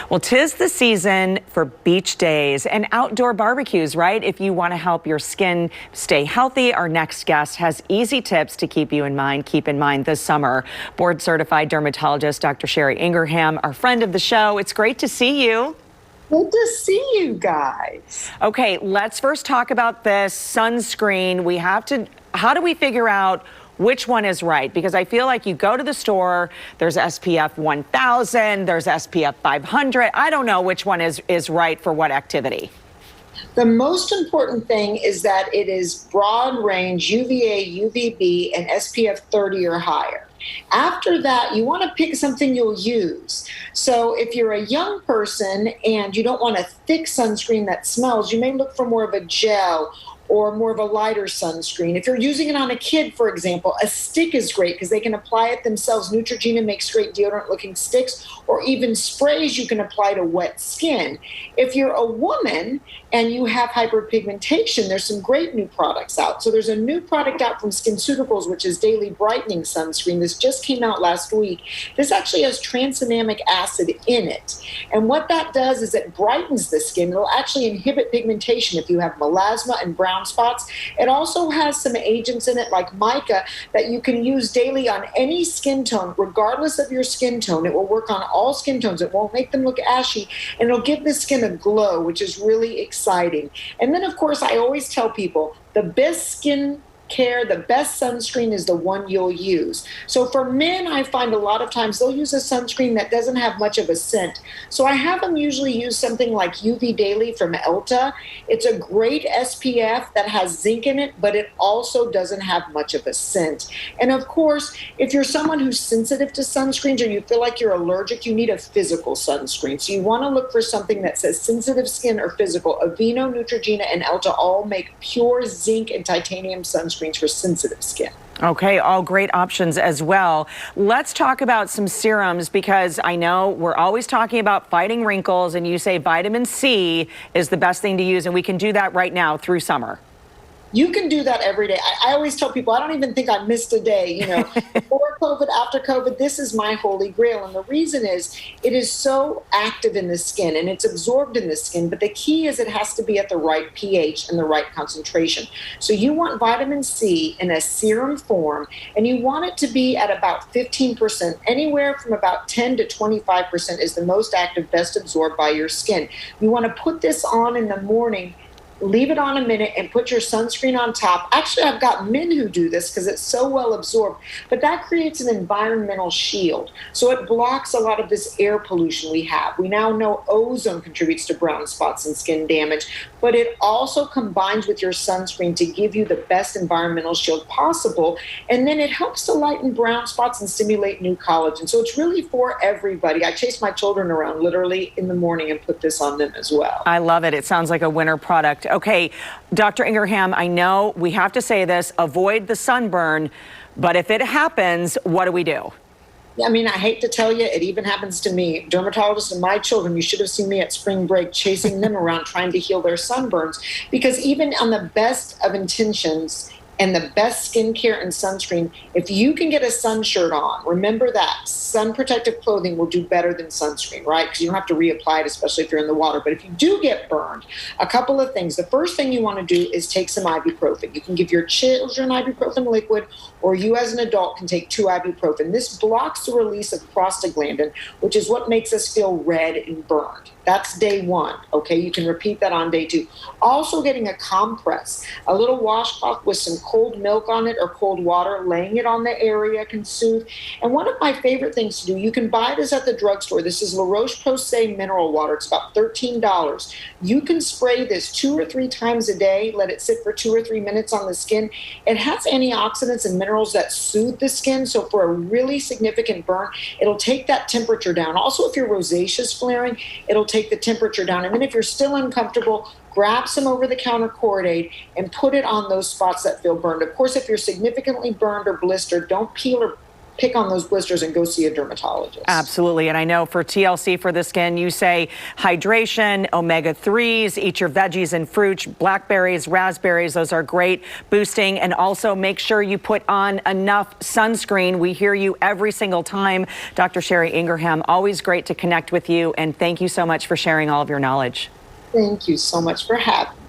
Well, 'tis the season for beach days and outdoor barbecues, right? If you want to help your skin stay healthy, our next guest has easy tips to keep in mind this summer. Board certified dermatologist Dr. Sherry Ingraham, our friend of the show. It's great to see you. Good to see you guys. Okay, let's first talk about this sunscreen. How do we figure out which one is right? Because I feel like you go to the store, there's SPF 1000, there's SPF 500. I don't know which one is right for what activity. The most important thing is that it is broad range UVA, UVB, and SPF 30 or higher. After that, you want to pick something you'll use. So if you're a young person and you don't want a thick sunscreen that smells, you may look for more of a gel or more of a lighter sunscreen. If you're using it on a kid, for example, a stick is great because they can apply it themselves. Neutrogena makes great deodorant-looking sticks, or even sprays you can apply to wet skin. If you're a woman and you have hyperpigmentation, there's some great new products out. So there's a new product out from SkinCeuticals, which is Daily Brightening Sunscreen. This just came out last week. This actually has tranexamic acid in it. And what that does is it brightens the skin. It'll actually inhibit pigmentation if you have melasma and brown spots. It also has some agents in it like mica that you can use daily on any skin tone, regardless of your skin tone. It will work on all skin tones. It won't make them look ashy, and it'll give the skin a glow, which is really exciting. And then, of course, I always tell people the best skin care, the best sunscreen is the one you'll use. So for men, I find a lot of times they'll use a sunscreen that doesn't have much of a scent. So I have them usually use something like UV Daily from Elta. It's a great SPF that has zinc in it, but it also doesn't have much of a scent. And of course, if you're someone who's sensitive to sunscreens or you feel like you're allergic, you need a physical sunscreen. So you want to look for something that says sensitive skin or physical. Aveeno, Neutrogena, and Elta all make pure zinc and titanium sunscreens for sensitive skin. Okay, all great options as well. Let's talk about some serums, because I know we're always talking about fighting wrinkles, and you say vitamin C is the best thing to use, and we can do that right now through summer. You can do that every day. I always tell people, I don't even think I missed a day. Before COVID, after COVID, this is my holy grail. And the reason is it is so active in the skin and it's absorbed in the skin. But the key is it has to be at the right pH and the right concentration. So you want vitamin C in a serum form, and you want it to be at about 15%. Anywhere from about 10 to 25% is the most active, best absorbed by your skin. You want to put this on in the morning, leave it on a minute, and put your sunscreen on top. Actually, I've got men who do this because it's so well absorbed, but that creates an environmental shield. So it blocks a lot of this air pollution we have. We now know ozone contributes to brown spots and skin damage, but it also combines with your sunscreen to give you the best environmental shield possible. And then it helps to lighten brown spots and stimulate new collagen. So it's really for everybody. I chase my children around literally in the morning and put this on them as well. I love it. It sounds like a winter product. Okay, Dr. Ingraham, I know we have to say this, avoid the sunburn, but if it happens, what do we do? I mean, I hate to tell you, it even happens to me. Dermatologists and my children, you should have seen me at spring break chasing them around trying to heal their sunburns, because even on the best of intentions and the best skincare and sunscreen, if you can get a sun shirt on, remember that sun protective clothing will do better than sunscreen, right? Because you don't have to reapply it, especially if you're in the water. But if you do get burned, a couple of things. The first thing you want to do is take some ibuprofen. You can give your children ibuprofen liquid, or you as an adult can take 2 ibuprofen. This blocks the release of prostaglandin, which is what makes us feel red and burned. That's day 1, okay? You can repeat that on day 2. Also getting a compress, a little washcloth with some cold milk on it or cold water, laying it on the area can soothe. And one of my favorite things to do, you can buy this at the drugstore. This is La Roche-Posay mineral water. It's about $13. You can spray this 2 or 3 times a day, let it sit for 2 or 3 minutes on the skin. It has antioxidants and minerals that soothe the skin, so for a really significant burn, it'll take that temperature down. Also, if your rosacea is flaring, it'll take the temperature down. And then if you're still uncomfortable, grab some over-the-counter Cord-Aid and put it on those spots that feel burned. Of course, if you're significantly burned or blistered, don't peel or pick on those blisters and go see a dermatologist. Absolutely. And I know for TLC for the skin, you say hydration, omega-3s, eat your veggies and fruits, blackberries, raspberries. Those are great boosting. And also make sure you put on enough sunscreen. We hear you every single time. Dr. Sherry Ingraham, always great to connect with you. And thank you so much for sharing all of your knowledge. Thank you so much for having me.